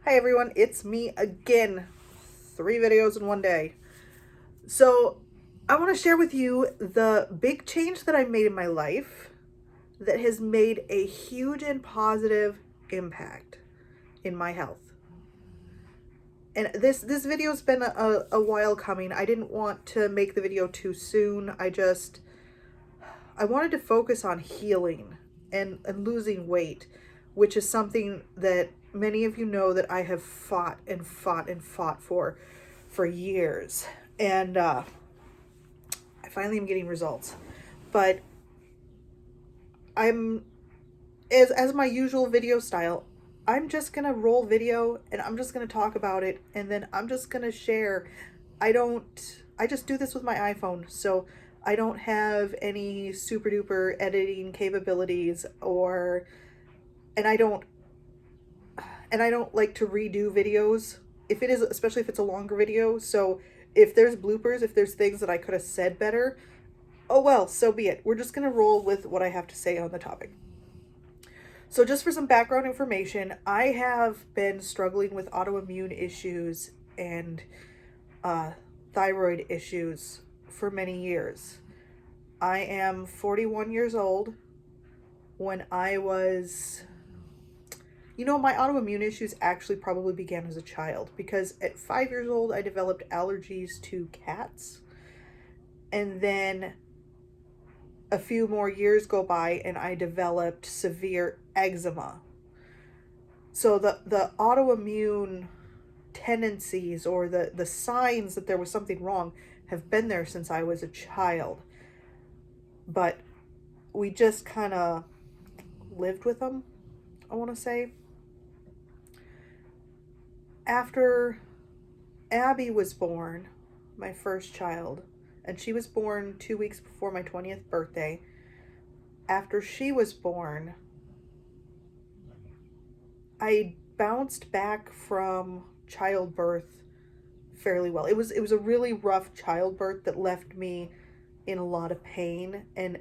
Hi everyone, it's me again. 3 videos in one day. So I want to share with you the big change that I made in my life that has made a huge and positive impact in my health. And this video's been a while coming. I didn't want to make the video too soon. I wanted to focus on healing and losing weight, which is something that many of you know that I have fought and fought and fought for years. And I finally am getting results. But I'm, as my usual video style, I'm just going to roll video and I'm just going to talk about it and then I'm just going to share. I just do this with my iPhone, so I don't have any super duper editing capabilities and I don't like to redo videos especially if it's a longer video. So if there's bloopers, if there's things that I could have said better, oh well, so be it. We're just going to roll with what I have to say on the topic. So just for some background information, I have been struggling with autoimmune issues and thyroid issues for many years. I am 41 years old. When I was, my autoimmune issues actually probably began as a child because at 5 years old, I developed allergies to cats. And then a few more years go by and I developed severe eczema. So the autoimmune tendencies or the signs that there was something wrong have been there since I was a child. But we just kind of lived with them, I want to say. After Abby was born, my first child, and she was born 2 weeks before my 20th birthday. After she was born, I bounced back from childbirth fairly well. It was a really rough childbirth that left me in a lot of pain, and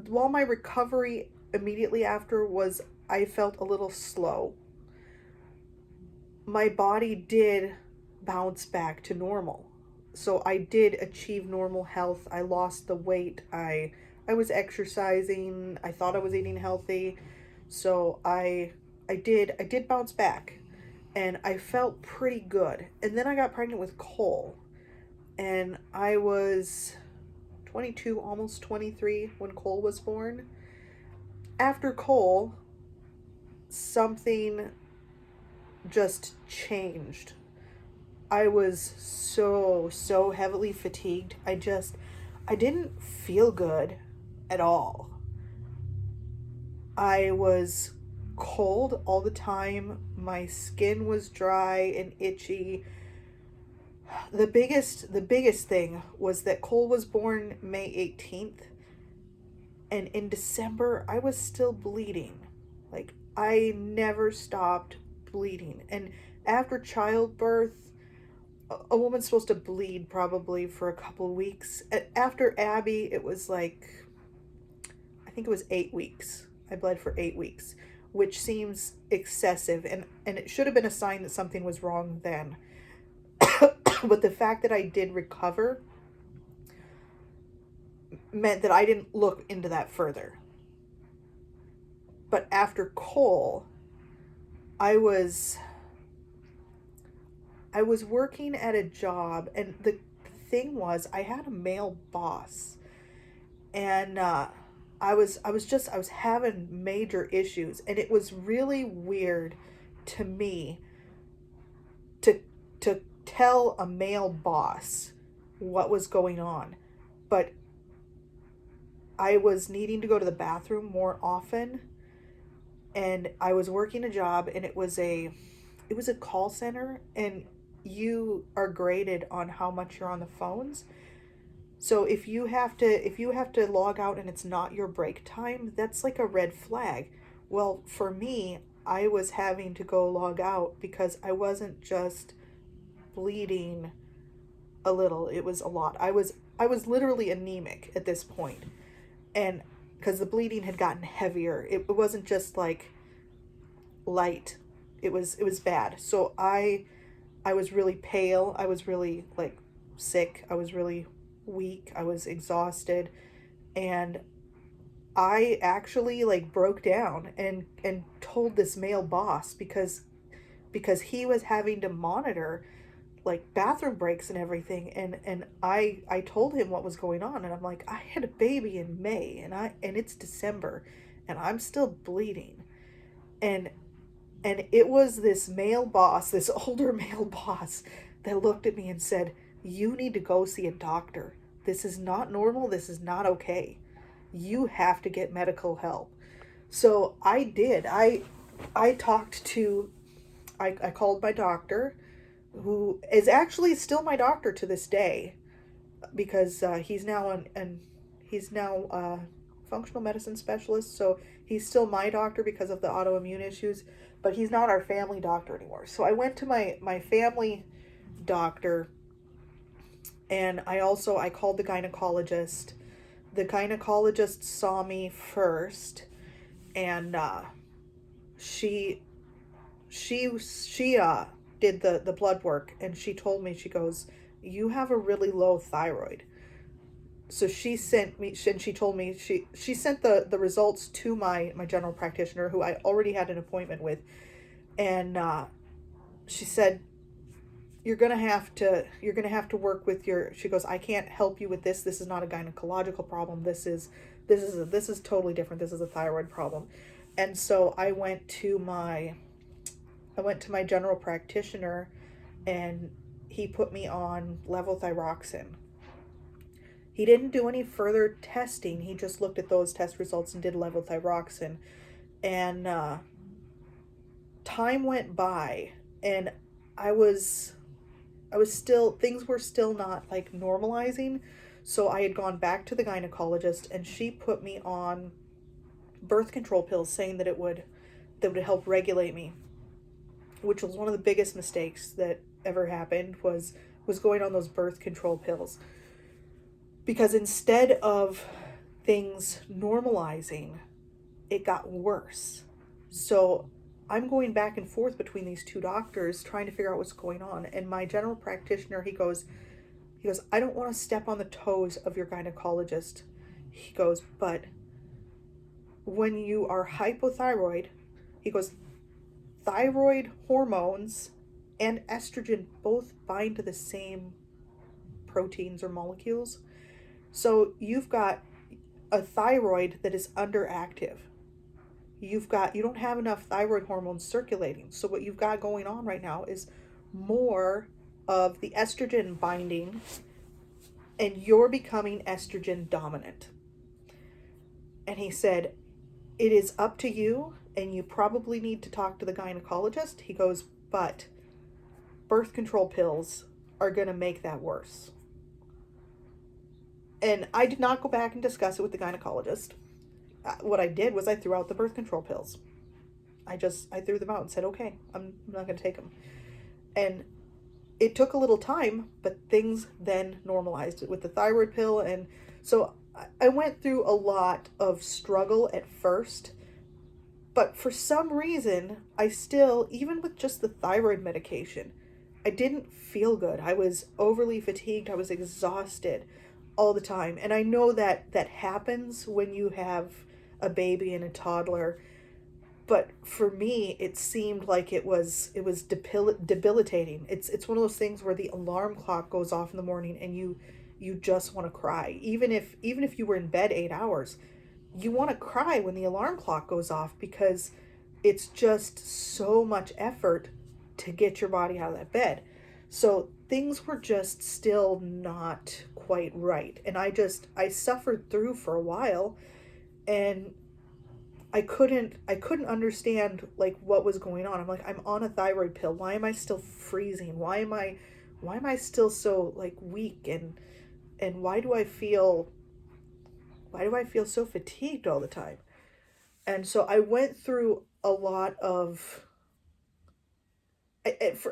while my recovery immediately after was, I felt a little slow. My body did bounce back to normal. So I did achieve normal health. I lost the weight. I was exercising. I thought I was eating healthy. So I did bounce back and I felt pretty good. And then I got pregnant with Cole, and I was 22, almost 23 when Cole was born. After Cole, something just changed. I was so heavily fatigued. I didn't feel good at all. I was cold all the time. My skin was dry and itchy. The biggest thing was that Cole was born May 18th, and in December I was still bleeding. Like, I never stopped bleeding. And after childbirth, a woman's supposed to bleed probably for a couple of weeks. After Abby, it was I think it was 8 weeks. I bled for 8 weeks, which seems excessive, and it should have been a sign that something was wrong then. But the fact that I did recover meant that I didn't look into that further. But after Cole, I was working at a job, and the thing was, I had a male boss, and I was having major issues, and it was really weird to me to tell a male boss what was going on. But I was needing to go to the bathroom more often, and I was working a job, and it was a call center, and you are graded on how much you're on the phones. So if you have to log out and it's not your break time, that's like a red flag. Well, for me, I was having to go log out because I wasn't just bleeding a little, it was a lot. I was literally anemic at this point. And because the bleeding had gotten heavier, it wasn't just like light. It was bad. So I was really pale. I was really like sick. I was really weak. I was exhausted, and I actually like broke down and told this male boss because he was having to monitor like bathroom breaks and everything, and I told him what was going on, and I'm like, I had a baby in May, and it's December, and I'm still bleeding. And and it was this male boss, this older male boss, that looked at me and said, you need to go see a doctor. This is not normal. This is not okay. You have to get medical help. So I did. I talked to I called my doctor, who is actually still my doctor to this day, because he's now he's now functional medicine specialist. So he's still my doctor because of the autoimmune issues, but he's not our family doctor anymore. So I went to my family doctor, and I called the gynecologist. The gynecologist saw me first, and she she did the blood work, and she told me, she goes, you have a really low thyroid. So she sent me, and she told me, she sent the results to my general practitioner, who I already had an appointment with, and she said, you're gonna have to work with your, she goes, I can't help you with this. This is not a gynecological problem. This is totally different. This is a thyroid problem. And so I went to my general practitioner, and he put me on levothyroxine. He didn't do any further testing. He just looked at those test results and did levothyroxine. And time went by, and I was I was still, things were still not like normalizing. So I had gone back to the gynecologist, and she put me on birth control pills, saying that would help regulate me, which was one of the biggest mistakes that ever happened, was going on those birth control pills, because instead of things normalizing, it got worse. So I'm going back and forth between these two doctors trying to figure out what's going on. And my general practitioner, he goes, I don't want to step on the toes of your gynecologist. He goes, but when you are hypothyroid, he goes, thyroid hormones and estrogen both bind to the same proteins or molecules. So you've got a thyroid that is underactive. You don't have enough thyroid hormones circulating. So what you've got going on right now is more of the estrogen binding, and you're becoming estrogen dominant. And he said, it is up to you, and you probably need to talk to the gynecologist. He goes, but birth control pills are going to make that worse. And I did not go back and discuss it with the gynecologist. What I did was I threw out the birth control pills. I threw them out and said, okay, I'm not going to take them. And it took a little time, but things then normalized with the thyroid pill. And so I went through a lot of struggle at first, but for some reason, I still, even with just the thyroid medication, I didn't feel good. I was overly fatigued. I was exhausted all the time. And I know that that happens when you have a baby and a toddler. But for me, it seemed like it was debilitating. It's one of those things where the alarm clock goes off in the morning, and you just want to cry. Even if you were in bed 8 hours, you want to cry when the alarm clock goes off, because it's just so much effort to get your body out of that bed. So things were just still not quite right. And I suffered through for a while, and I couldn't understand like what was going on. I'm like, I'm on a thyroid pill. Why am I still freezing? Why am I still so like weak, and why do I feel so fatigued all the time? And so I went through a lot of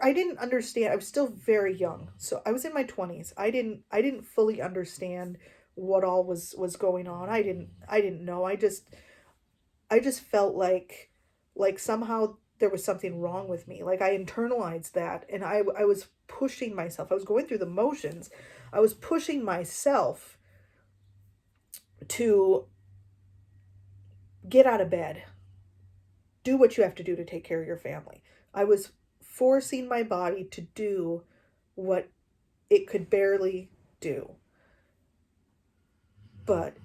I didn't understand. I was still very young. So I was in my 20s. I didn't fully understand what all was going on. I didn't know. I just felt like somehow there was something wrong with me. Like I internalized that, and I was pushing myself. I was going through the motions. I was pushing myself to get out of bed, do what you have to do to take care of your family. I was forcing my body to do what it could barely do. But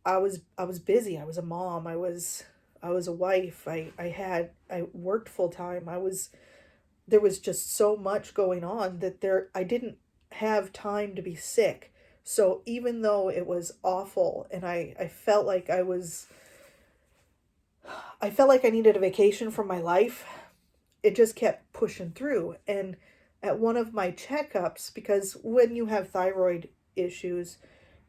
I was busy. I was a mom. I was a wife. I worked full time. There was just so much going on that I didn't have time to be sick. So even though it was awful and I felt like I felt like I needed a vacation from my life, it just kept pushing through. And at one of my checkups, because when you have thyroid issues,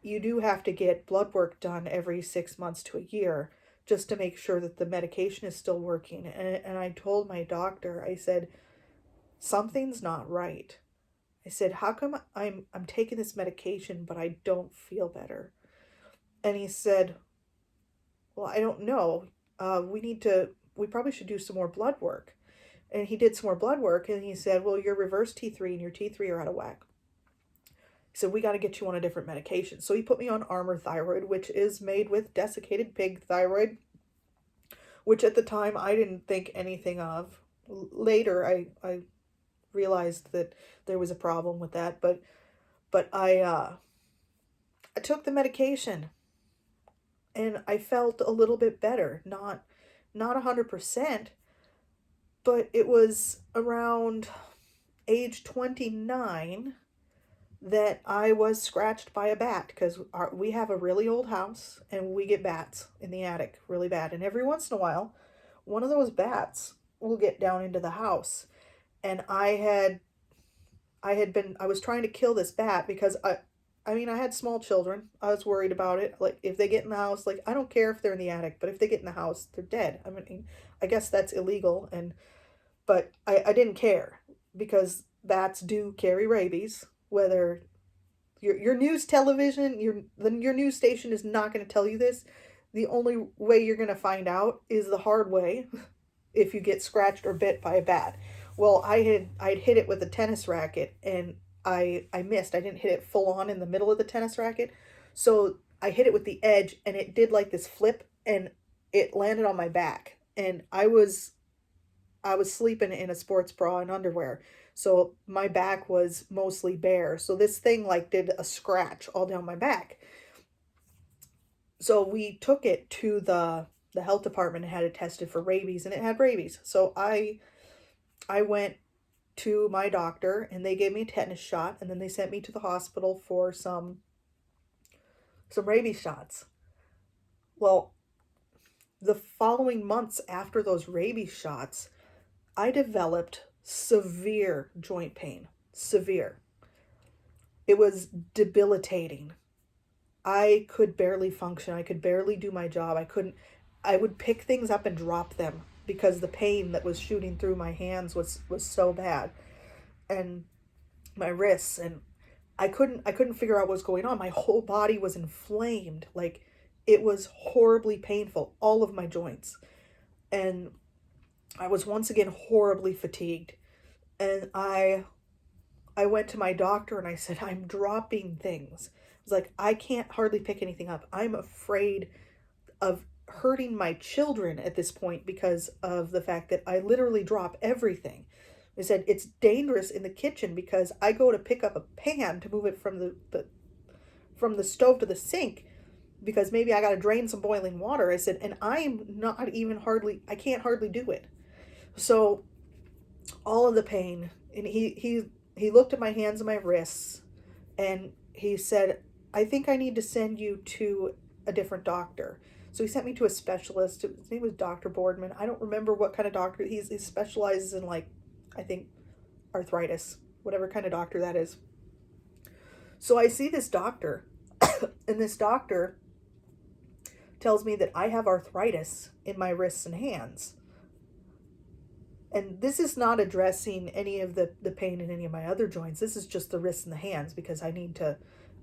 you do have to get blood work done every 6 months to a year just to make sure that the medication is still working. And I told my doctor, I said, something's not right. I said, how come I'm taking this medication, but I don't feel better? And he said, well, I don't know. We probably should do some more blood work. And he did some more blood work, and he said, well, your reverse T3 and your T3 are out of whack. He said, we got to get you on a different medication. So he put me on Armour Thyroid, which is made with desiccated pig thyroid, which at the time I didn't think anything of. Later, I realized that there was a problem with that, but I took the medication, and I felt a little bit better. Not 100%, but it was around age 29 that I was scratched by a bat, because we have a really old house and we get bats in the attic really bad. And every once in a while, one of those bats will get down into the house. And I was trying to kill this bat because I mean, I had small children. I was worried about it. Like, if they get in the house, like, I don't care if they're in the attic, but if they get in the house, they're dead. I mean, I guess that's illegal, but I didn't care, because bats do carry rabies. Whether your news television, your news station is not going to tell you this. The only way you're going to find out is the hard way, if you get scratched or bit by a bat. Well, I'd hit it with a tennis racket, and I missed. I didn't hit it full on in the middle of the tennis racket. So I hit it with the edge, and it did like this flip, and it landed on my back. And I was sleeping in a sports bra and underwear. So my back was mostly bare. So this thing like did a scratch all down my back. So we took it to the health department and had it tested for rabies, and it had rabies. So I went to my doctor, and they gave me a tetanus shot, and then they sent me to the hospital for some rabies shots. Well, the following months after those rabies shots, I developed severe joint pain. Severe. It was debilitating. I could barely function. I could barely do my job. I would pick things up and drop them because the pain that was shooting through my hands was so bad. And my wrists, and I couldn't figure out what was going on. My whole body was inflamed. Like, it was horribly painful, all of my joints. And I was once again horribly fatigued. And I went to my doctor and I said, I'm dropping things. I was like, I can't hardly pick anything up. I'm afraid of hurting my children at this point because of the fact that I literally drop everything. I said, it's dangerous in the kitchen because I go to pick up a pan to move it from the stove to the sink because maybe I got to drain some boiling water. I said, and I can't hardly do it. So all of the pain, and he looked at my hands and my wrists, and he said, I think I need to send you to a different doctor. So he sent me to a specialist. His name was Dr. Boardman. I don't remember what kind of doctor. He specializes in, like, I think arthritis, whatever kind of doctor that is. So I see this doctor, and this doctor tells me that I have arthritis in my wrists and hands. And this is not addressing any of the pain in any of my other joints. This is just the wrists and the hands because I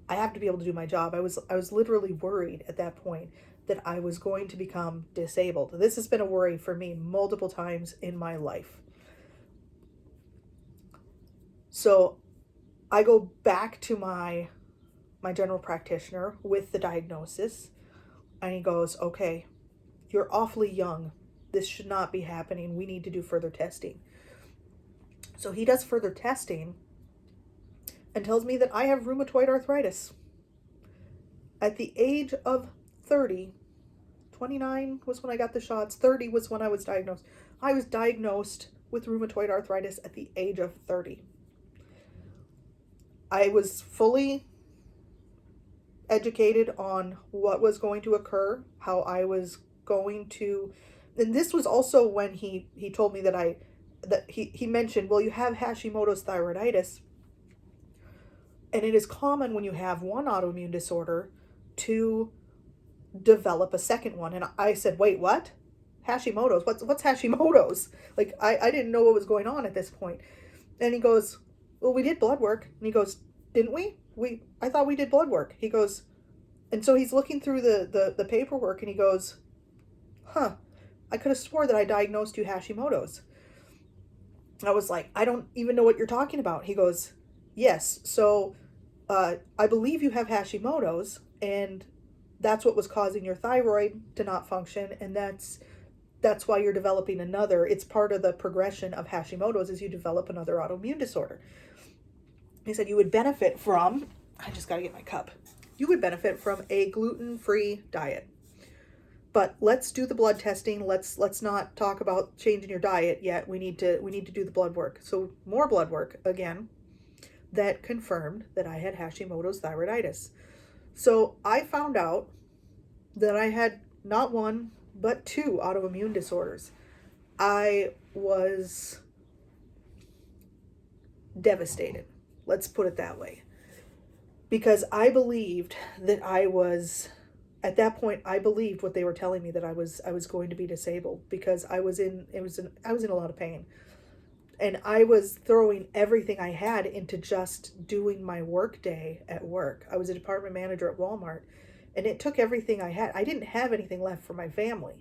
have to be able to do my job. I was literally worried at that point. that I was going to become disabled. This has been a worry for me multiple times in my life. So I go back to my general practitioner with the diagnosis, and he goes, okay, you're awfully young. This should not be happening. We need to do further testing. So he does further testing and tells me that I have rheumatoid arthritis. At the age of 30, 29 was when I got the shots, 30 was when I was diagnosed. I was diagnosed with rheumatoid arthritis at the age of 30. I was fully educated on what was going to occur, how I was going to, and this was also when he told me that he mentioned, well, you have Hashimoto's thyroiditis, and it is common when you have one autoimmune disorder to develop a second one. And I said, wait, what? Hashimoto's? What's Hashimoto's? Like, I didn't know what was going on at this point. And he goes, well, we did blood work. And he goes, didn't we? I thought we did blood work. He goes, and so he's looking through the paperwork, and he goes, huh, I could have swore that I diagnosed you Hashimoto's. I was like, I don't even know what you're talking about. He goes, yes, so I believe you have Hashimoto's, and that's what was causing your thyroid to not function, and that's why you're developing another. It's part of the progression of Hashimoto's is you develop another autoimmune disorder. He said you would benefit from, I just got to get my cup. You would benefit from a gluten-free diet. But let's do the blood testing. Let's not talk about changing your diet yet. We need to do the blood work. So more blood work again that confirmed that I had Hashimoto's thyroiditis. So I found out that I had not one, but two autoimmune disorders. I was devastated. Let's put it that way. Because I believed that at that point, I believed what they were telling me, that I was going to be disabled, because I was in a lot of pain. And I was throwing everything I had into just doing my work day at work. I was a department manager at Walmart, and it took everything I had. I didn't have anything left for my family.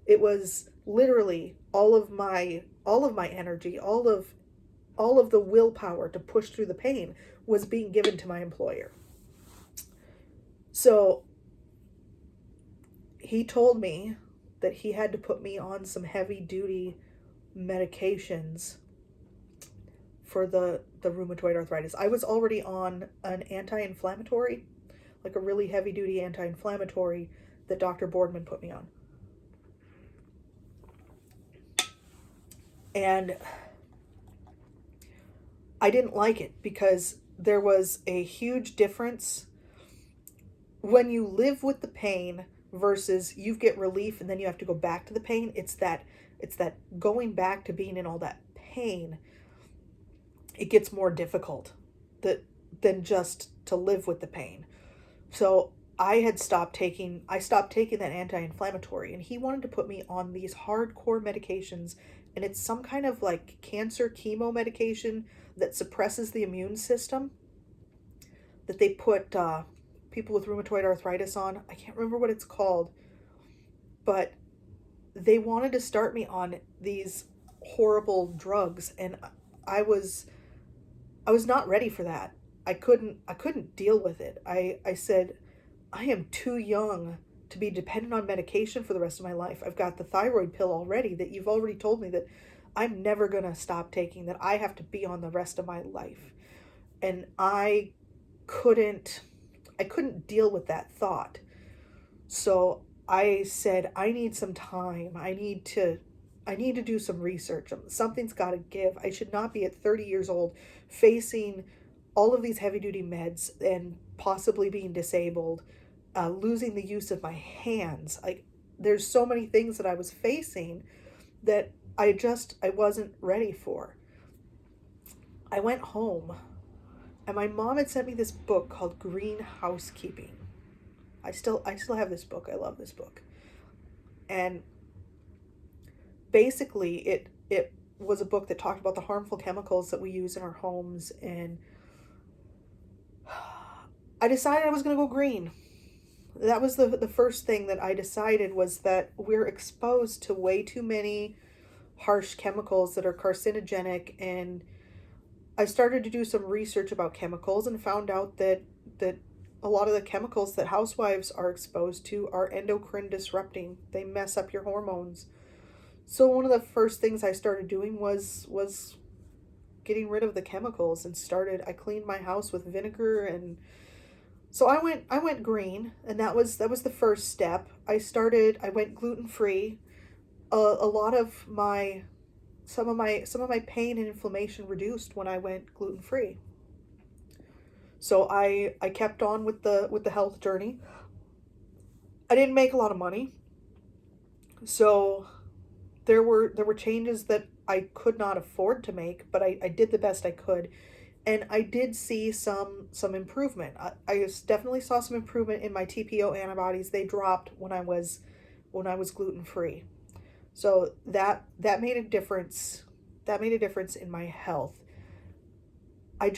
It was literally all of my energy, all of the willpower to push through the pain was being given to my employer. So he told me that he had to put me on some heavy duty medications for the rheumatoid arthritis. I was already on an anti-inflammatory, like a really heavy duty anti-inflammatory that Dr. Boardman put me on. And I didn't like it because there was a huge difference when you live with the pain versus you get relief and then you have to go back to the pain. It's that going back to being in all that pain. It gets more difficult than just to live with the pain. So I stopped taking that anti-inflammatory, and he wanted to put me on these hardcore medications, and it's some kind of like cancer chemo medication that suppresses the immune system that they put people with rheumatoid arthritis on. I can't remember what it's called, but they wanted to start me on these horrible drugs, and I was not ready for that. I couldn't deal with it. I said, I am too young to be dependent on medication for the rest of my life. I've got the thyroid pill already that you've already told me that I'm never going to stop taking, that I have to be on the rest of my life. And I couldn't deal with that thought. So I said, I need some time. I need to do some research. Something's got to give. I should not be at 30 years old facing all of these heavy duty meds and possibly being disabled, losing the use of my hands. There's so many things that I was facing that I wasn't ready for. I went home, and my mom had sent me this book called Green Housekeeping. I still have this book. I love this book. And basically it was a book that talked about the harmful chemicals that we use in our homes, and I decided I was going to go green. that was the first thing that I decided, was that we're exposed to way too many harsh chemicals that are carcinogenic. And I started to do some research about chemicals and found out that a lot of the chemicals that housewives are exposed to are endocrine disrupting. They mess up your hormones. So one of the first things I started doing was getting rid of the chemicals, and I cleaned my house with vinegar. And so I went green, and that was the first step. I went gluten free. A lot of my some of my pain and inflammation reduced when I went gluten free. So I kept on with the health journey. I didn't make a lot of money, so there were changes that I could not afford to make, but I did the best I could, and I did see some improvement. I definitely saw some improvement in my TPO antibodies. They dropped when I was gluten free. So that made a difference. That made a difference in my health. I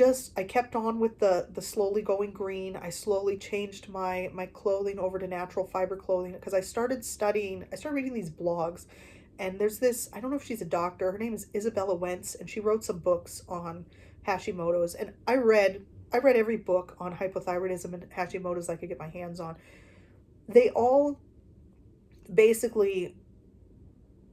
kept on with the slowly going green. I slowly changed my clothing over to natural fiber clothing, because I started reading these blogs. And there's this, I don't know if she's a doctor. Her name is Isabella Wentz, and she wrote some books on Hashimoto's. And I read every book on hypothyroidism and Hashimoto's I could get my hands on. They all basically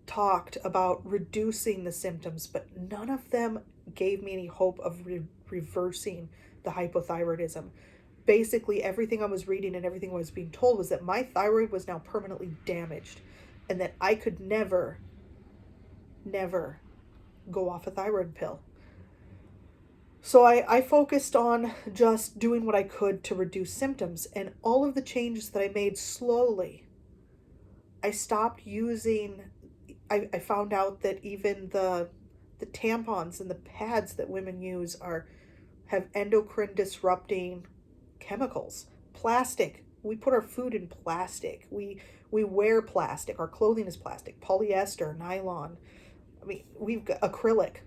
talked about reducing the symptoms, but none of them gave me any hope of reversing the hypothyroidism. Basically, everything I was reading and everything I was being told was that my thyroid was now permanently damaged, and that I could never, never go off a thyroid pill. So I focused on just doing what I could to reduce symptoms, and all of the changes that I made slowly. I stopped using, I found out that even the tampons and the pads that women use are have endocrine disrupting chemicals. Plastic. We put our food in plastic. We wear plastic. Our clothing is plastic. Polyester, nylon. I mean, we've got acrylic.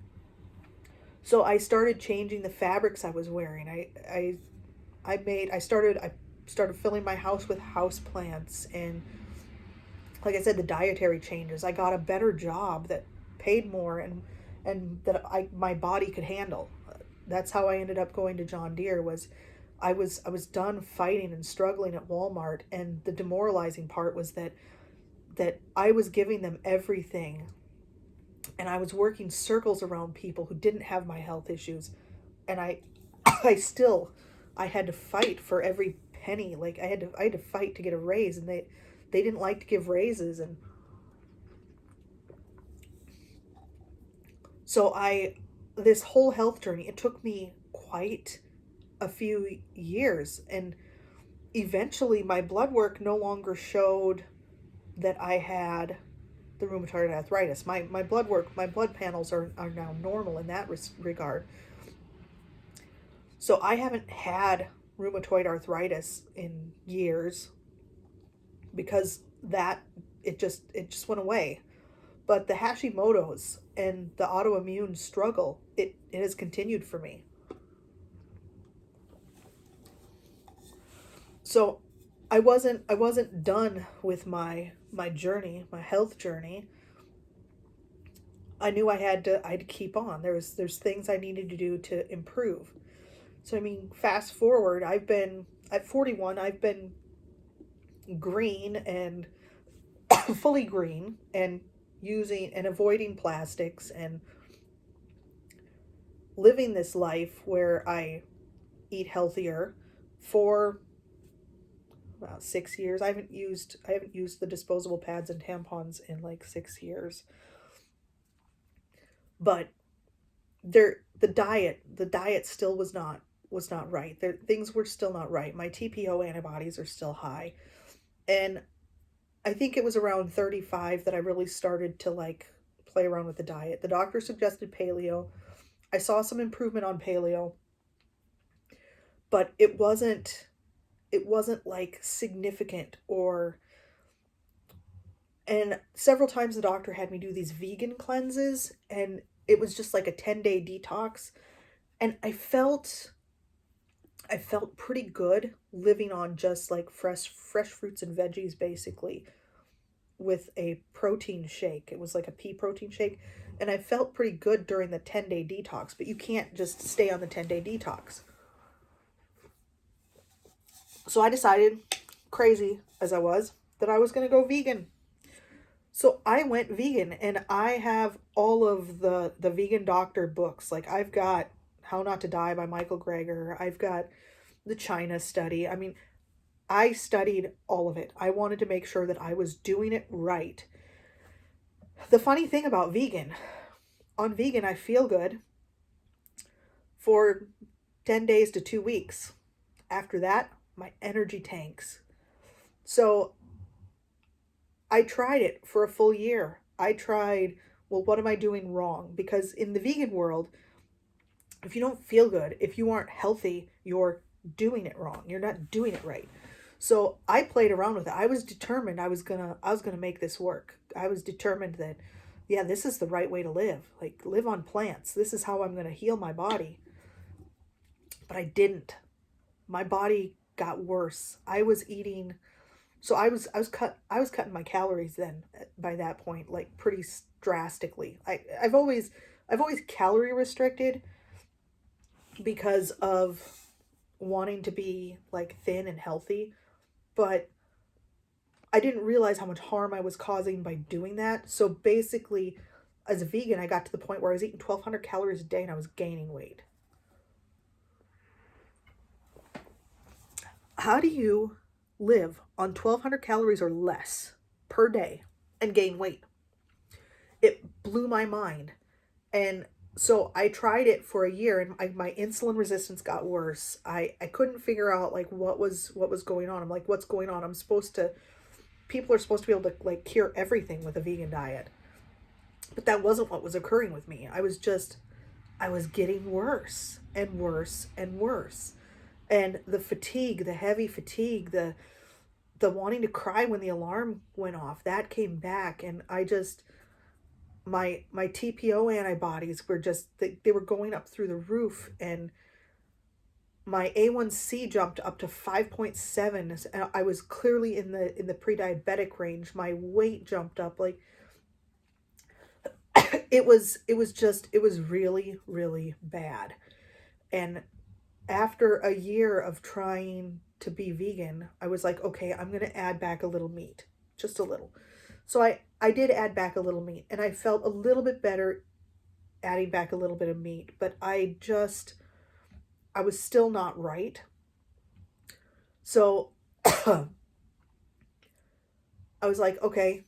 So I started changing the fabrics I was wearing. I started filling my house with house plants, and like I said, the dietary changes. I got a better job that paid more, and that my body could handle. That's how I ended up going to John Deere. I was done fighting and struggling at Walmart, and the demoralizing part was that I was giving them everything, and I was working circles around people who didn't have my health issues, and I had to fight for every penny. Like I had to fight to get a raise, and they didn't like to give raises. And so this whole health journey, it took me quite a few years, and eventually my blood work no longer showed that I had the rheumatoid arthritis. My blood work, my blood panels are now normal in that regard. So I haven't had rheumatoid arthritis in years, because it just went away. But the Hashimoto's and the autoimmune struggle, it has continued for me. So I wasn't done with my journey, my health journey. I knew I'd keep on. There's things I needed to do to improve. So I mean, fast forward, I've been at 41, I've been green and fully green, and using and avoiding plastics, and living this life where I eat healthier for about 6 years. I haven't used the disposable pads and tampons in like 6 years. But the diet still was not right. Things were still not right. My TPO antibodies are still high. And I think it was around 35 that I really started to like play around with the diet. The doctor suggested paleo. I saw some improvement on paleo, but it wasn't like significant. Or And several times the doctor had me do these vegan cleanses, and it was just like a 10-day detox, and I felt pretty good living on just like fresh fruits and veggies basically with a protein shake. It was like a pea protein shake. And I felt pretty good during the 10-day detox, but you can't just stay on the 10-day detox. So I decided, crazy as I was, that I was going to go vegan. So I went vegan, and I have all of the vegan doctor books. Like I've got How Not to Die by Michael Greger. I've got the China study. I mean, I studied all of it. I wanted to make sure that I was doing it right. The funny thing about vegan, on vegan, I feel good for 10 days to 2 weeks. After that, my energy tanks. So I tried it for a full year. I tried, well, what am I doing wrong? Because in the vegan world, if you don't feel good, if you aren't healthy, you're doing it wrong. You're not doing it right. So I played around with it. I was determined I was gonna make this work. I was determined that, yeah, this is the right way to live. Like live on plants. This is how I'm gonna heal my body. But I didn't. My body got worse. I was eating, so I was cutting my calories then by that point, like pretty drastically. I've always calorie restricted because of wanting to be like thin and healthy, but I didn't realize how much harm I was causing by doing that. So basically, as a vegan, I got to the point where I was eating 1,200 calories a day and I was gaining weight. How do you live on 1,200 calories or less per day and gain weight? It blew my mind. And so I tried it for a year, and my insulin resistance got worse. I couldn't figure out like what was going on. I'm like, what's going on? People are supposed to be able to like cure everything with a vegan diet. But that wasn't what was occurring with me. I was getting worse and worse and worse. And the fatigue, the heavy fatigue, the wanting to cry when the alarm went off, that came back. And I just, my TPO antibodies were just, they were going up through the roof. And my A1C jumped up to 5.7. I was clearly in the pre-diabetic range. My weight jumped up like it was really, really bad. And after a year of trying to be vegan, I was like, okay, I'm going to add back a little meat, just a little. So I did add back a little meat, and I felt a little bit better adding back a little bit of meat, but I was still not right. So I was like, okay,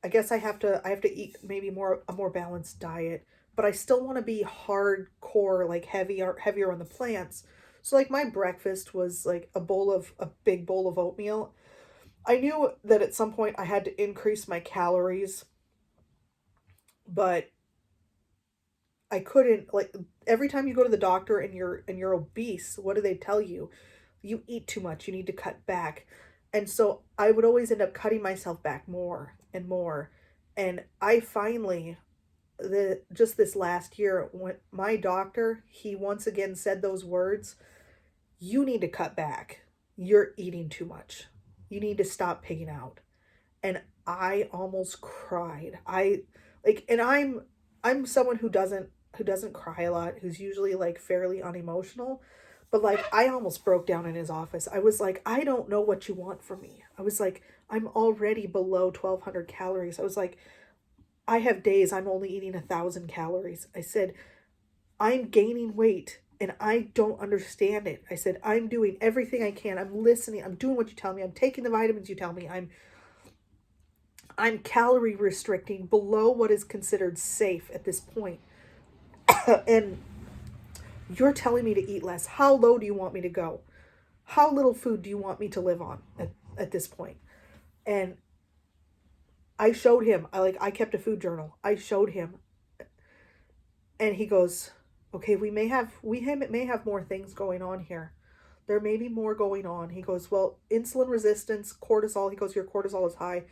I guess I have to eat maybe a more balanced diet, but I still want to be hardcore, like heavier on the plants. So like my breakfast was like a big bowl of oatmeal. I knew that at some point I had to increase my calories, but I couldn't, like, every time you go to the doctor and you're obese, what do they tell you? You eat too much, you need to cut back. And so I would always end up cutting myself back more and more. And I finally, the just this last year, when my doctor, he once again said those words, you need to cut back. You're eating too much. You need to stop pigging out. And I almost cried. I like and I'm someone who doesn't cry a lot, who's usually like fairly unemotional, but like I almost broke down in his office. I was like, I don't know what you want from me. I was like, I'm already below 1,200 calories. I was like, I have days I'm only eating 1,000 calories. I said, I'm gaining weight and I don't understand it. I said, I'm doing everything I can. I'm listening. I'm doing what you tell me. I'm taking the vitamins you tell me. I'm calorie restricting below what is considered safe at this point. And you're telling me to eat less. How low do you want me to go? How little food do you want me to live on at this point? And I showed him. I kept a food journal. I showed him, and he goes, "Okay, we may have more things going on here. There may be more going on." He goes, "Well, insulin resistance, cortisol." He goes, "Your cortisol is high.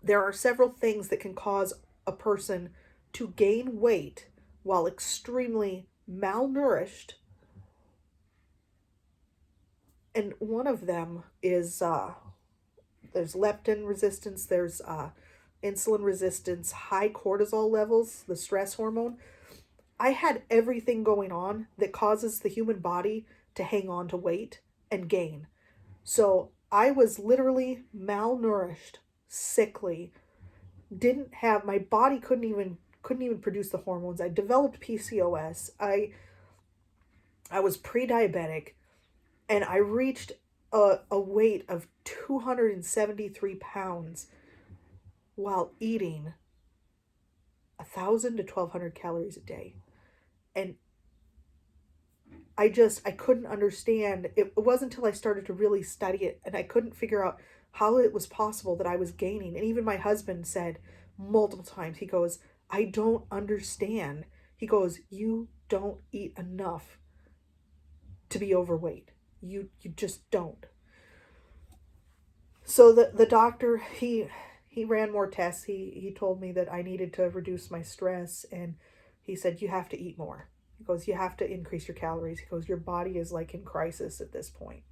There are several things that can cause a person to gain weight while extremely malnourished And one of them is there's leptin resistance, there's insulin resistance, high cortisol levels, the stress hormone. I had everything going on that causes the human body to hang on to weight and gain. So I was literally malnourished, sickly, didn't have my body couldn't even produce the hormones. I developed PCOS. I was pre-diabetic, and I reached a weight of 273 pounds while eating 1,000 to 1,200 calories a day. And I couldn't understand. It wasn't until I started to really study it and I couldn't figure out how it was possible that I was gaining. And even my husband said multiple times, he goes, I don't understand. He goes, you don't eat enough to be overweight. You just don't. So the doctor, he ran more tests. He told me that I needed to reduce my stress, and he said, you have to eat more. He goes, you have to increase your calories. He goes, your body is like in crisis at this point.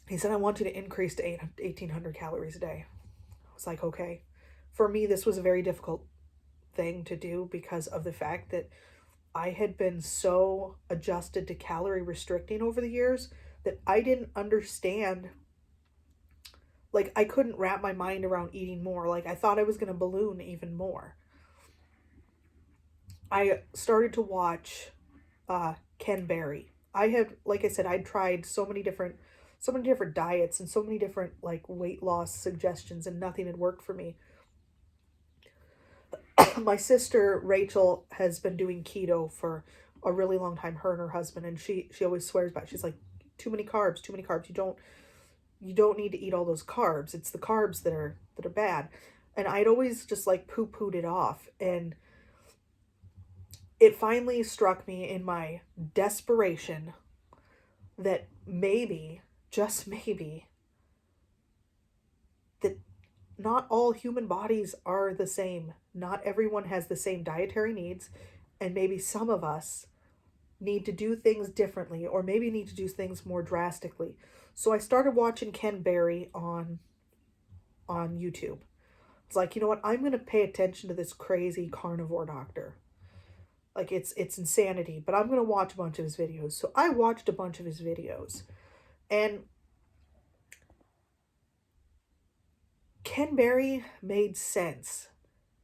He said, I want you to increase to 1,800 calories a day. I was like, okay. For me, this was a very difficult thing to do because of the fact that I had been so adjusted to calorie restricting over the years that I didn't understand. Like, I couldn't wrap my mind around eating more. Like, I thought I was going to balloon even more. I started to watch Ken Berry. I had, like I said, I'd tried so many different diets and so many different like weight loss suggestions, and nothing had worked for me. My sister Rachel has been doing keto for a really long time, her and her husband, and she always swears by it. She's like, too many carbs, too many carbs. You don't need to eat all those carbs. It's the carbs that are bad. And I'd always just like poo-pooed it off, and it finally struck me in my desperation that maybe, just maybe, that not all human bodies are the same. Not everyone has the same dietary needs, and maybe some of us need to do things differently, or maybe need to do things more drastically. So I started watching Ken Berry on YouTube. It's like, you know what? I'm going to pay attention to this crazy carnivore doctor. Like, it's insanity, but I'm going to watch a bunch of his videos. So I watched a bunch of his videos, and Ken Berry made sense.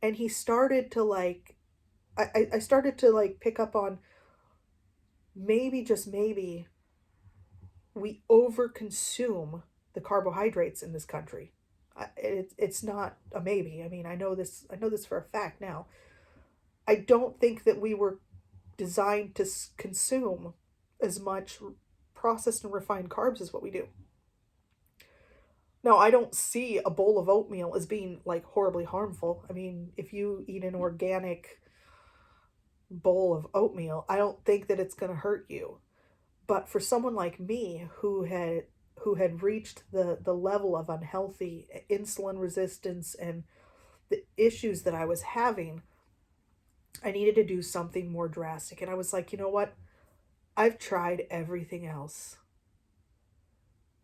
And he started to like I started to like pick up on, maybe, just maybe, we overconsume the carbohydrates in this country. It's not a maybe. I mean, I know this for a fact now. I don't think that we were designed to consume as much processed and refined carbs as what we do. Now, I don't see a bowl of oatmeal as being like horribly harmful. I mean, if you eat an organic bowl of oatmeal, I don't think that it's going to hurt you. But for someone like me who had reached the level of unhealthy insulin resistance and the issues that I was having, I needed to do something more drastic. And I was like, you know what? I've tried everything else.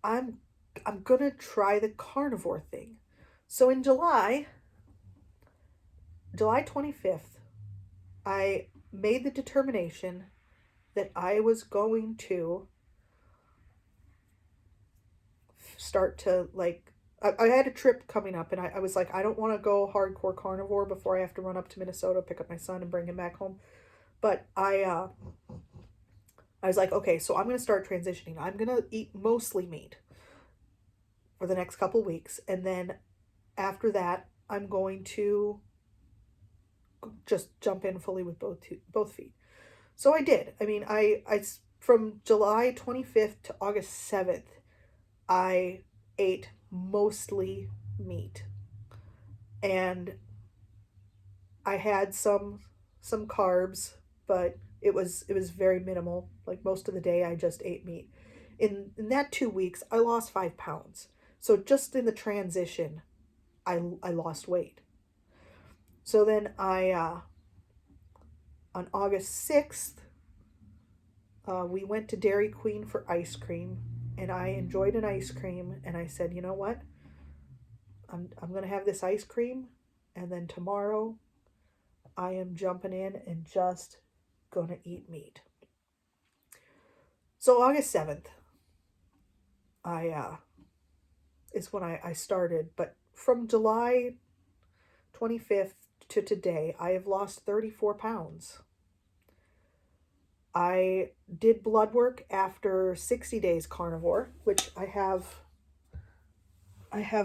I'm I'm gonna try the carnivore thing. So in July 25th, I made the determination that I was going to start to like I had a trip coming up, and I was like, I don't want to go hardcore carnivore before I have to run up to Minnesota, pick up my son, and bring him back home. But I was like, okay, so I'm gonna start transitioning. I'm gonna eat mostly meat for the next couple weeks, and then after that, I'm going to just jump in fully with both feet. So I did. I mean, I from July 25th to August 7th, I ate mostly meat, and I had some carbs, but it was very minimal. Like most of the day, I just ate meat. In that 2 weeks, I lost 5 pounds. So just in the transition, I lost weight. So then I on August 6th, We went to Dairy Queen for ice cream, and I enjoyed an ice cream. And I said, you know what? I'm gonna have this ice cream, and then tomorrow I am jumping in and just gonna eat meat. So August 7th, I is when I started. But from July 25th to today, I have lost 34 pounds. I did blood work after 60 days carnivore, which I have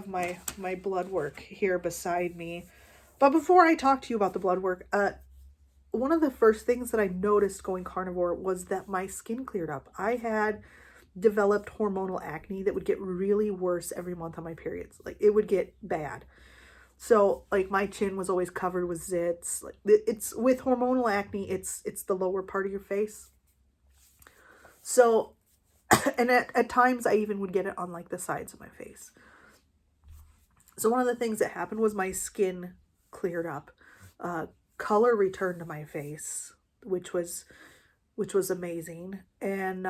my blood work here beside me. But before I talk to you about the blood work, one of the first things that I noticed going carnivore was that my skin cleared up. I had developed hormonal acne that would get really worse every month on my periods. Like it would get bad. So like my chin was always covered with zits. Like it's with hormonal acne, it's the lower part of your face. So and at times I even would get it on like the sides of my face. So one of the things that happened was my skin cleared up. Color returned to my face, which was amazing. And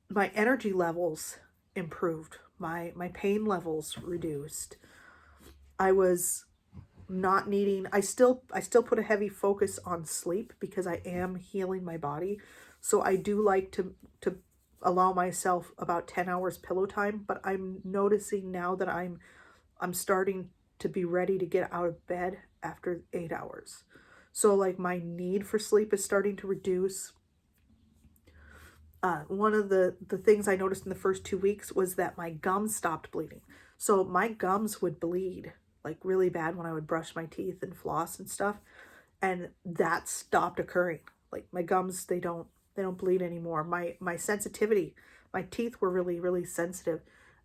my energy levels improved. My pain levels reduced. I was not needing I still put a heavy focus on sleep because I am healing my body. So I do like to allow myself about 10 hours pillow time, but I'm noticing now that I'm starting to be ready to get out of bed after 8 hours. So like my need for sleep is starting to reduce. One of the things I noticed in the first 2 weeks was that my gums stopped bleeding. So my gums would bleed like really bad when I would brush my teeth and floss and stuff, and that stopped occurring. Like my gums, they don't bleed anymore. My sensitivity, my teeth were really really sensitive,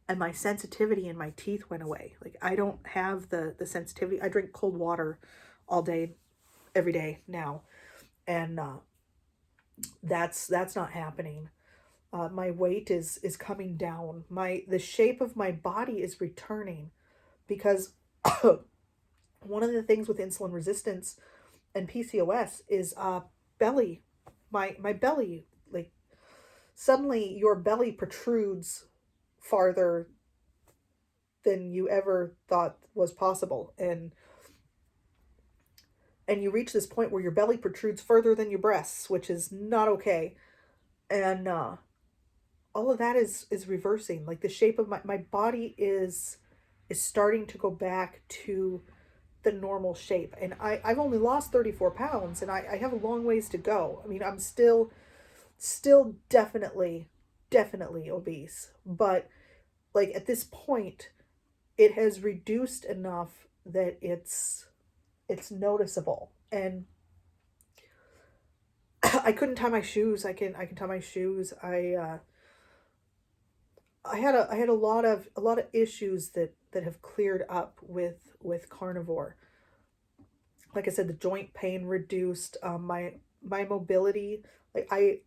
and my sensitivity in my teeth went away. Like I don't have the sensitivity. I drink cold water all day, every day now, and that's not happening. My weight is coming down. The shape of my body is returning because one of the things with insulin resistance and PCOS is belly. My belly, like suddenly your belly protrudes farther than you ever thought was possible, and you reach this point where your belly protrudes further than your breasts, which is not okay. And all of that is reversing. Like the shape of my body is starting to go back to the normal shape. And I've only lost 34 pounds, and I have a long ways to go. I mean, I'm still definitely obese, but like at this point it has reduced enough that it's noticeable. And I couldn't tie my shoes. I can tie my shoes. I had a lot of issues that have cleared up with carnivore. Like I said, the joint pain reduced. My mobility, like I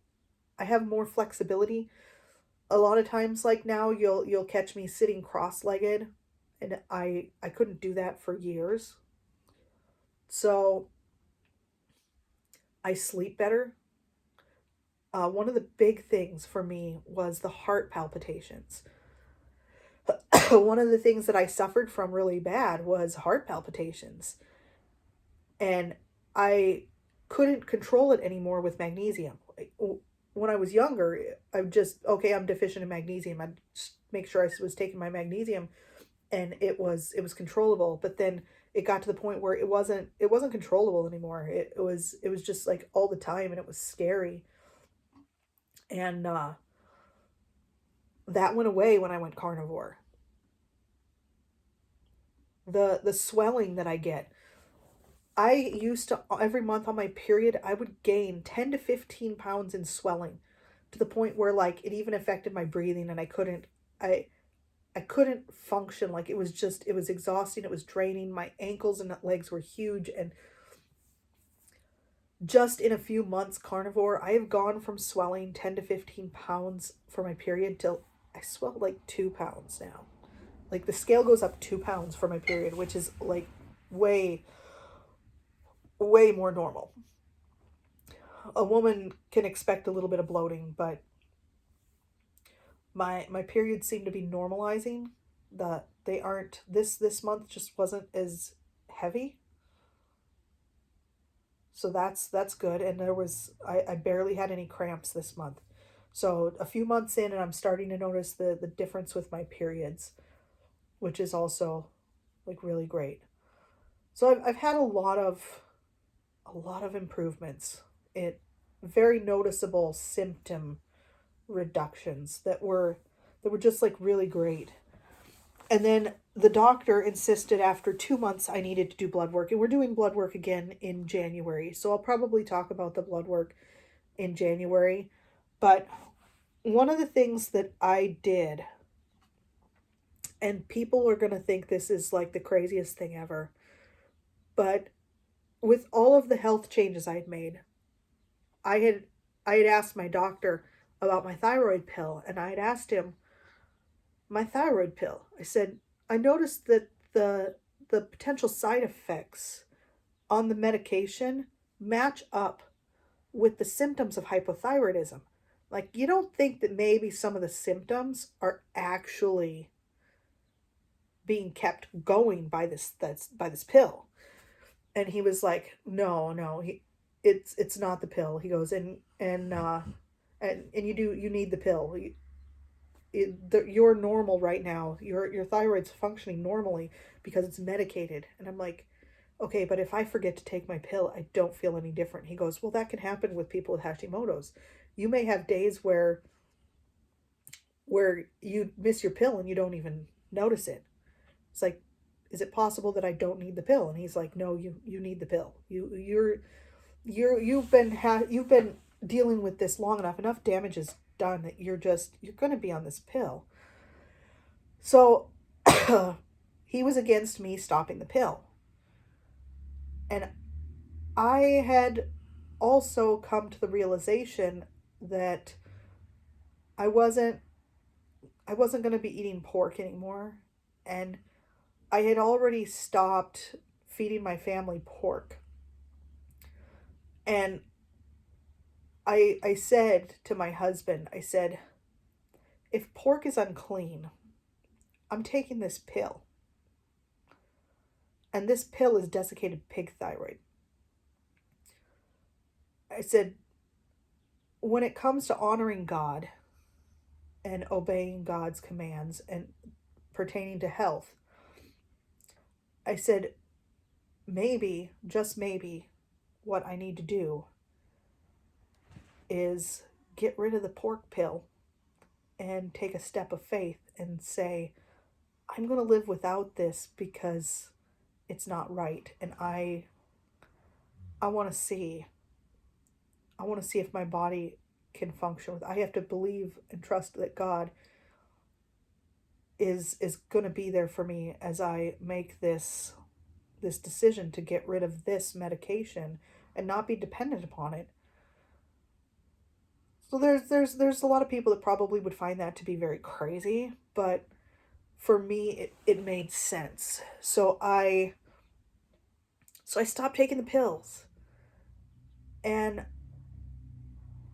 have more flexibility. A lot of times, like now, you'll catch me sitting cross-legged, and I couldn't do that for years. So I sleep better. One of the big things for me was the heart palpitations. One of the things that I suffered from really bad was heart palpitations, and I couldn't control it anymore with magnesium. When I was younger, I just, okay, I'm deficient in magnesium. I'd just make sure I was taking my magnesium, and it was controllable. But then it got to the point where it wasn't controllable anymore. It was just like all the time, and it was scary. And that went away when I went carnivore. The swelling that I get, I used to, every month on my period, I would gain 10 to 15 pounds in swelling, to the point where like it even affected my breathing, and I couldn't function. Like it was exhausting, it was draining. My ankles and legs were huge, and just in a few months carnivore, I have gone from swelling 10 to 15 pounds for my period till I swell like 2 pounds now. Like the scale goes up 2 pounds for my period, which is like way, way more normal. a woman can expect a little bit of bloating, but my periods seem to be normalizing. That they aren't, this month just wasn't as heavy. So that's good. And I barely had any cramps this month. So a few months in, and I'm starting to notice the difference with my periods, which is also like really great. So I've had a lot of improvements. It very noticeable symptom reductions that were just like really great. And then the doctor insisted after 2 months I needed to do blood work. And we're doing blood work again in January. So I'll probably talk about the blood work in January. But one of the things that I did, and people are going to think this is like the craziest thing ever, but with all of the health changes I had made, I had I had asked my doctor about my thyroid pill, and I had asked him, my thyroid pill. I said, I noticed that the potential side effects on the medication match up with the symptoms of hypothyroidism. Like, you don't think that maybe some of the symptoms are actually being kept going by this pill? And he was like, no, it's not the pill. He goes, and you need the pill. You're normal right now. Your thyroid's functioning normally because it's medicated. And I'm like, okay, but if I forget to take my pill, I don't feel any different. He goes, well, that can happen with people with Hashimoto's. You may have days where you miss your pill and you don't even notice it. It's like, is it possible that I don't need the pill? And he's like, no, you need the pill. You've been dealing with this long enough. Enough damage is done that you're going to be on this pill. So he was against me stopping the pill. And I had also come to the realization that I wasn't going to be eating pork anymore, and I had already stopped feeding my family pork. And I said to my husband, I said, if pork is unclean, I'm taking this pill. And this pill is desiccated pig thyroid. I said, when it comes to honoring God and obeying God's commands and pertaining to health, I said, maybe, just maybe, what I need to do is get rid of the pork pill and take a step of faith and say, I'm going to live without this because it's not right. And I want to see if my body can function with. I have to believe and trust that God is going to be there for me as I make this decision to get rid of this medication and not be dependent upon it. So there's a lot of people that probably would find that to be very crazy, but for me it made sense. So I stopped taking the pills. And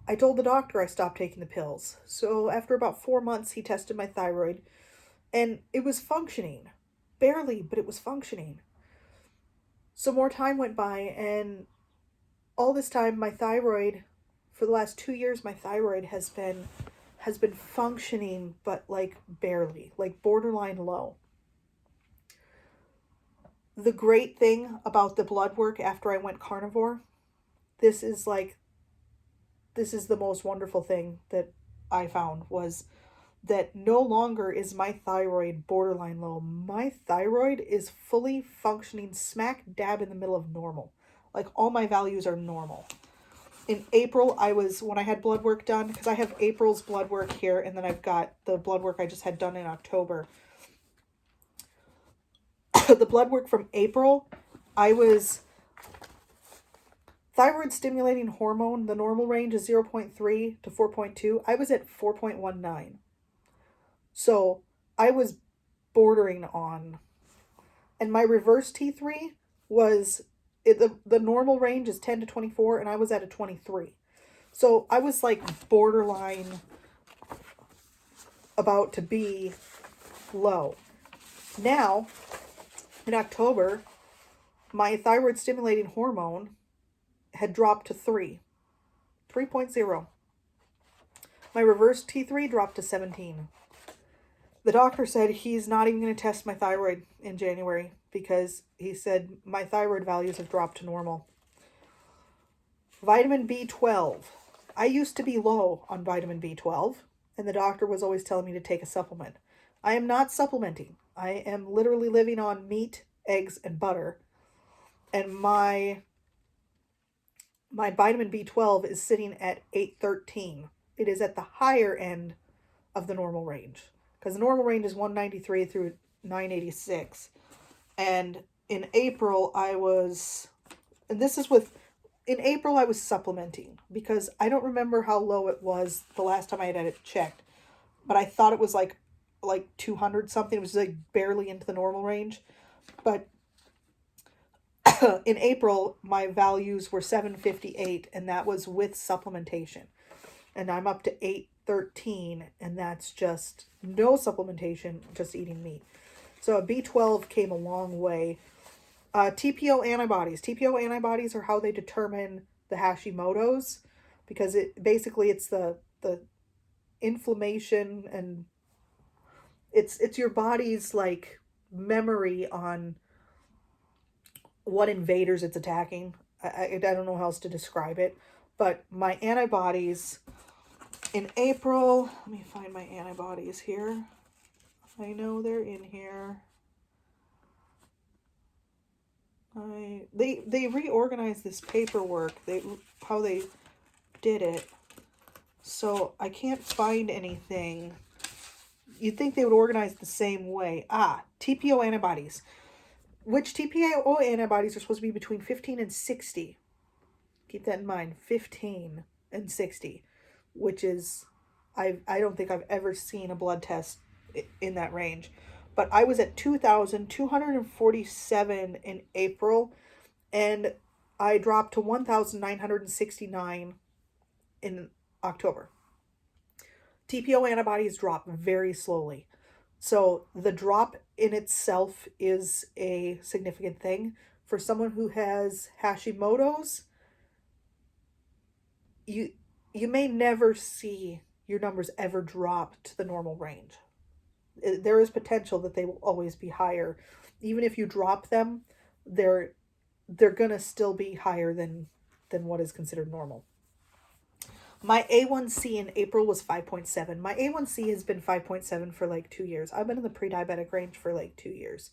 I told the doctor I stopped taking the pills. So after about 4 months, he tested my thyroid, and it was functioning. Barely, but it was functioning. So more time went by, and all this time my thyroid, for the last 2 years, my thyroid has been functioning, but like barely, like borderline low. The great thing about the blood work after I went carnivore, this is the most wonderful thing that I found, was that no longer is my thyroid borderline low. My thyroid is fully functioning smack dab in the middle of normal. Like, all my values are normal. In April, when I had blood work done, because I have April's blood work here, and then I've got the blood work I just had done in October. The blood work from April, thyroid stimulating hormone, the normal range is 0.3 to 4.2. I was at 4.19. So I was bordering on. And my reverse T3 was, the normal range is 10 to 24, and I was at a 23. So I was like borderline about to be low. Now, in October, my thyroid stimulating hormone had dropped to 3.0. My reverse T3 dropped to 17. The doctor said he's not even going to test my thyroid in January because he said my thyroid values have dropped to normal. Vitamin B12. I used to be low on vitamin B12, and the doctor was always telling me to take a supplement. I am not supplementing. I am literally living on meat, eggs, and butter. And my vitamin B12 is sitting at 813. It is at the higher end of the normal range, because the normal range is 193 through 986. And in April, I was supplementing because I don't remember how low it was the last time I had it checked, but I thought it was like 200 something. It was like barely into the normal range. But in April, my values were 758, and that was with supplementation. And I'm up to 813, and that's just no supplementation, just eating meat. So a B12 came a long way. TPO antibodies. TPO antibodies are how they determine the Hashimoto's, because it's the inflammation, and it's your body's like memory on what invaders it's attacking. I don't know how else to describe it, but my antibodies in April, let me find my antibodies here. I know they're in here. They reorganized this paperwork. How they did it. So I can't find anything. You'd think they would organize the same way. TPO antibodies. Which TPO antibodies are supposed to be between 15 and 60. Keep that in mind. 15 and 60. Which is, I don't think I've ever seen a blood test in that range. But I was at 2,247 in April, and I dropped to 1,969 in October. TPO antibodies drop very slowly. So the drop in itself is a significant thing. For someone who has Hashimoto's, you may never see your numbers ever drop to the normal range. There is potential that they will always be higher. Even if you drop them, they're gonna still be higher than what is considered normal. My A1C in April was 5.7. My A1C has been 5.7 for like 2 years. I've been in the pre-diabetic range for like 2 years.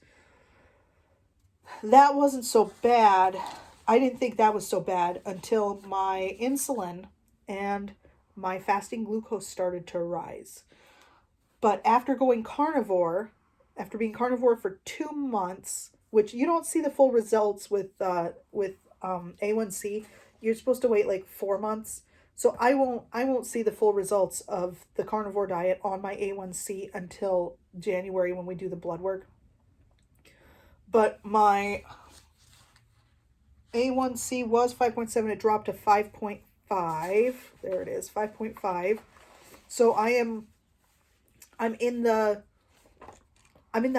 That wasn't so bad. I didn't think that was so bad until my insulin and my fasting glucose started to rise. But after being carnivore for 2 months, which you don't see the full results with A1C, you're supposed to wait like 4 months. So I won't see the full results of the carnivore diet on my A1C until January when we do the blood work. But my A1C was 5.7. It dropped to 5.5. There it is, 5.5. So I'm in the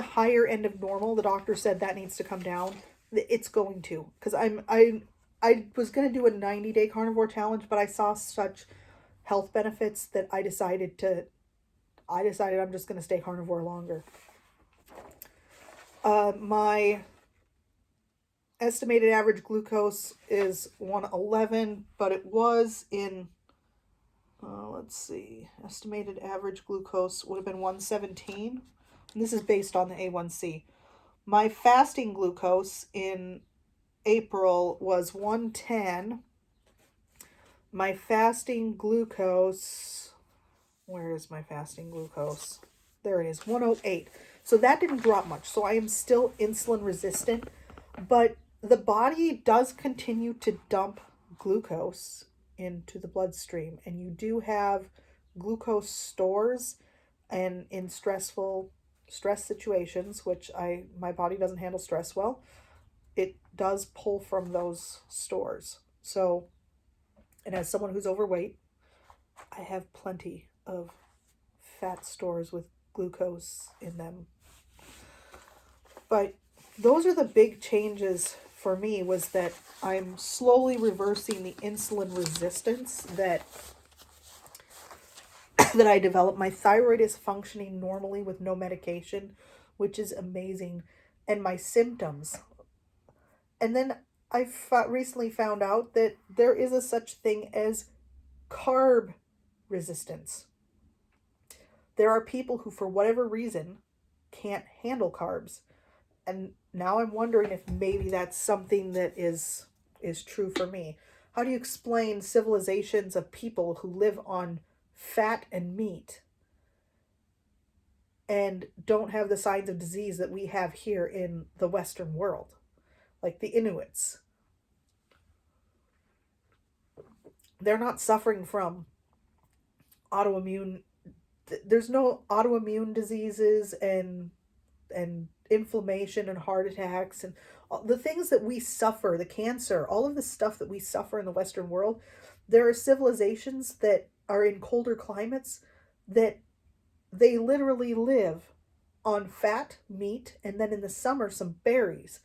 higher end of normal. The doctor said that needs to come down. It's going to, because I was going to do a 90-day carnivore challenge, but I saw such health benefits that I decided I'm just going to stay carnivore longer. My estimated average glucose is 111, but it was in, let's see, estimated average glucose would have been 117. And this is based on the A1C. My fasting glucose in April was 110. My fasting glucose, where is my fasting glucose? There it is, 108. So that didn't drop much. So I am still insulin resistant, but the body does continue to dump glucose into the bloodstream, and you do have glucose stores, and in stress situations, which my body doesn't handle stress well, it does pull from those stores. So And as someone who's overweight, I have plenty of fat stores with glucose in them. But those are the big changes for me, was that I'm slowly reversing the insulin resistance that that I developed. My thyroid is functioning normally with no medication, which is amazing. And my symptoms. And then I recently found out that there is a such thing as carb resistance. There are people who, for whatever reason, can't handle carbs. And now I'm wondering if maybe that's something that is true for me. How do you explain civilizations of people who live on fat and meat and don't have the signs of disease that we have here in the Western world, like the Inuits? They're not suffering from autoimmune. There's no autoimmune diseases and inflammation and heart attacks and the things that we suffer, the cancer, all of the stuff that we suffer in the Western world. There are civilizations that are in colder climates that they literally live on fat, meat, and then in the summer some berries,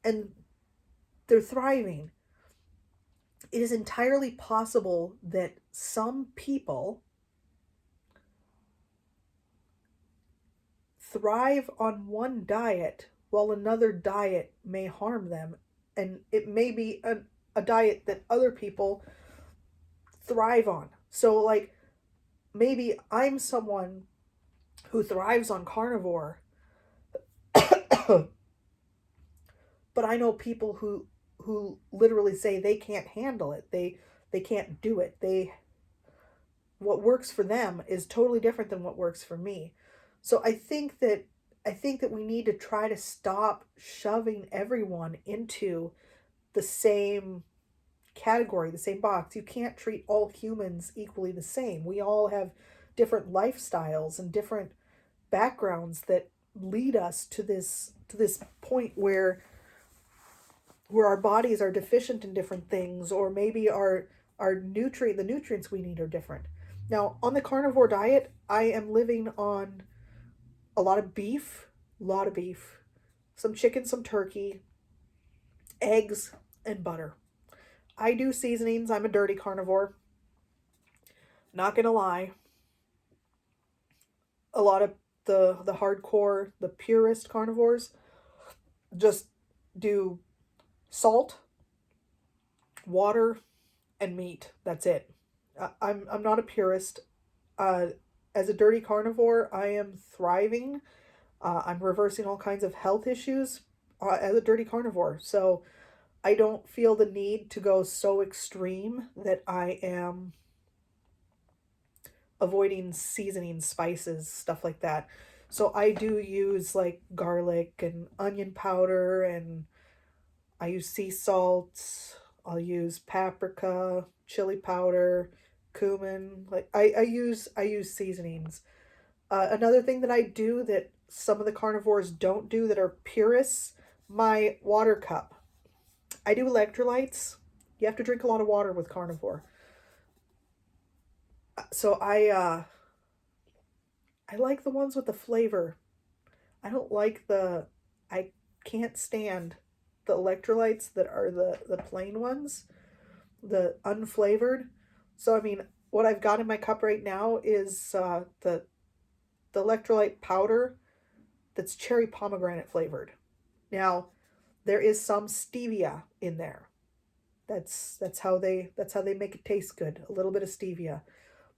and they're thriving. It is entirely possible that some people thrive on one diet while another diet may harm them. And it may be a diet that other people thrive on. So, like, maybe I'm someone who thrives on carnivore, but I know people who literally say they can't handle it. They can't do it. What works for them is totally different than what works for me. So I think that we need to try to stop shoving everyone into the same category, the same box. You can't treat all humans equally the same. We all have different lifestyles and different backgrounds that lead us to this point where our bodies are deficient in different things, or maybe the nutrients we need are different. Now, on the carnivore diet, I am living on a lot of beef, some chicken, some turkey, eggs, and butter. I do seasonings. I'm a dirty carnivore. Not gonna lie, a lot of the hardcore, the purist carnivores just do salt, water, and meat. That's it. I'm not a purist. Uh, as a dirty carnivore, I am thriving. I'm reversing all kinds of health issues as a dirty carnivore. So I don't feel the need to go so extreme that I am avoiding seasoning, spices, stuff like that. So I do use like garlic and onion powder, and I use sea salt. I'll use paprika, chili powder, cumin. Like I use seasonings. Another thing that I do that some of the carnivores don't do that are purists, my water cup. I do electrolytes. You have to drink a lot of water with carnivore. So I like the ones with the flavor. I don't like I can't stand the electrolytes that are the plain ones, the unflavored. So I mean, what I've got in my cup right now is the electrolyte powder that's cherry pomegranate flavored. Now, there is some stevia in there. That's how they make it taste good. A little bit of stevia.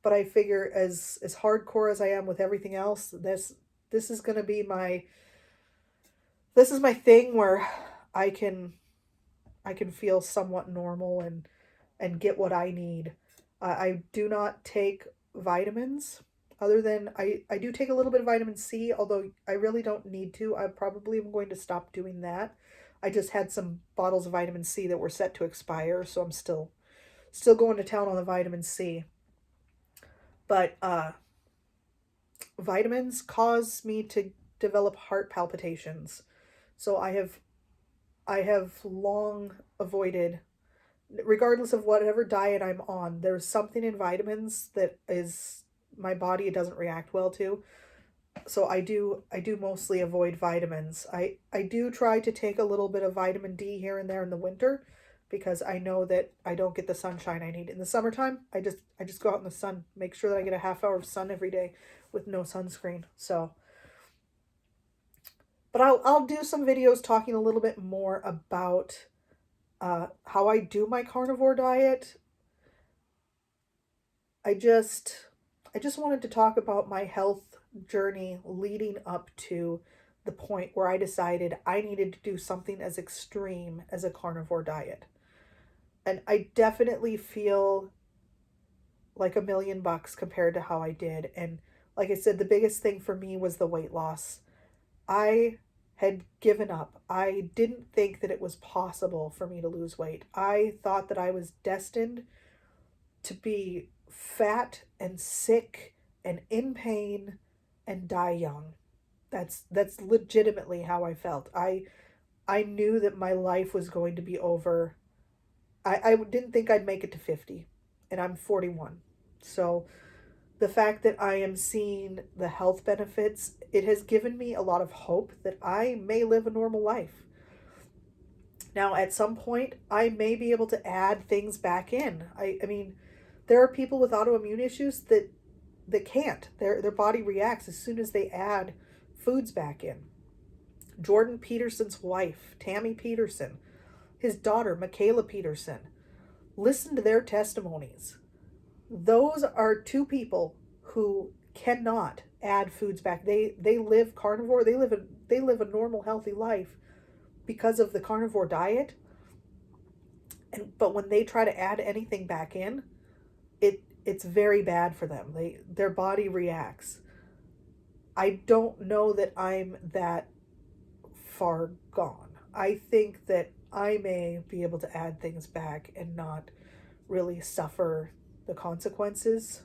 But I figure as hardcore as I am with everything else, this is going to be my thing where I can I can feel somewhat normal and get what I need. I do not take vitamins other than I do take a little bit of vitamin C, although I really don't need to. I probably am going to stop doing that. I just had some bottles of vitamin C that were set to expire, so I'm still going to town on the vitamin C. But vitamins cause me to develop heart palpitations. So I have long avoided regardless of whatever diet I'm on, there's something in vitamins that is my body doesn't react well to. So I do mostly avoid vitamins. I do try to take a little bit of vitamin D here and there in the winter because I know that I don't get the sunshine I need. In the summertime, I just go out in the sun, make sure that I get a half hour of sun every day with no sunscreen. So, but I'll do some videos talking a little bit more about how I do my carnivore diet. I just I just wanted to talk about my health journey leading up to the point where I decided I needed to do something as extreme as a carnivore diet. And I definitely feel like $1,000,000 compared to how I did. And like I said, the biggest thing for me was the weight loss. I had given up. I didn't think that it was possible for me to lose weight. I thought that I was destined to be fat and sick and in pain and die young. That's legitimately how I felt. I knew that my life was going to be over. I didn't think I'd make it to 50, and I'm 41. So the fact that I am seeing the health benefits, it has given me a lot of hope that I may live a normal life. Now, at some point, I may be able to add things back in. I mean, there are people with autoimmune issues that can't. Their body reacts as soon as they add foods back in. Jordan Peterson's wife, Tammy Peterson, his daughter, Michaela Peterson. Listen to their testimonies. Those are two people who cannot add foods back. They live carnivore. They live a normal, healthy life because of the carnivore diet. But when they try to add anything back in, it's very bad for them. Their body reacts. I don't know that I'm that far gone. I think that I may be able to add things back and not really suffer the consequences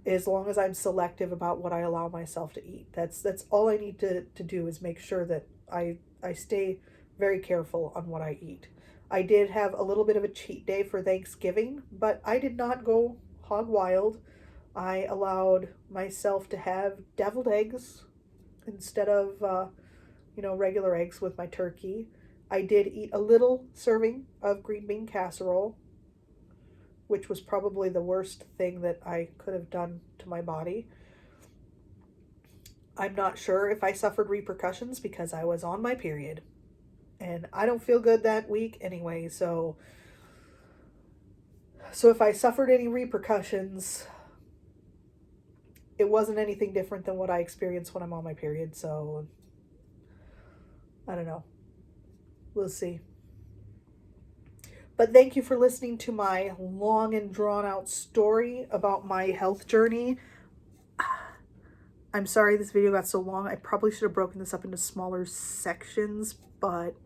as long as I'm selective about what I allow myself to eat. That's all I need to do is make sure that I stay very careful on what I eat. I did have a little bit of a cheat day for Thanksgiving, but I did not go hog wild. I allowed myself to have deviled eggs instead of regular eggs with my turkey. I did eat a little serving of green bean casserole, which was probably the worst thing that I could have done to my body. I'm not sure if I suffered repercussions because I was on my period. And I don't feel good that week anyway, so if I suffered any repercussions, it wasn't anything different than what I experience when I'm on my period, so I don't know. We'll see. But thank you for listening to my long and drawn out story about my health journey. I'm sorry this video got so long. I probably should have broken this up into smaller sections, but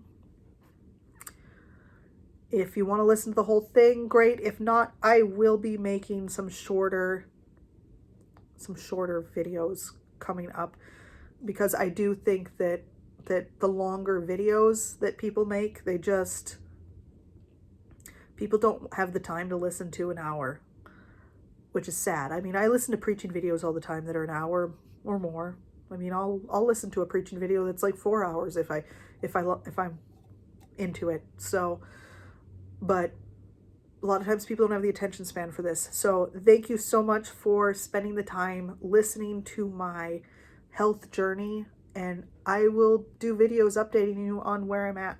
if you want to listen to the whole thing, great. If not, I will be making some shorter videos coming up because I do think that the longer videos that people make, people don't have the time to listen to an hour, which is sad. I mean, I listen to preaching videos all the time that are an hour or more. I mean, I'll listen to a preaching video that's like 4 hours if I'm into it. So, but a lot of times people don't have the attention span for this. So thank you so much for spending the time listening to my health journey, and I will do videos updating you on where I'm at.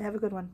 Have a good one.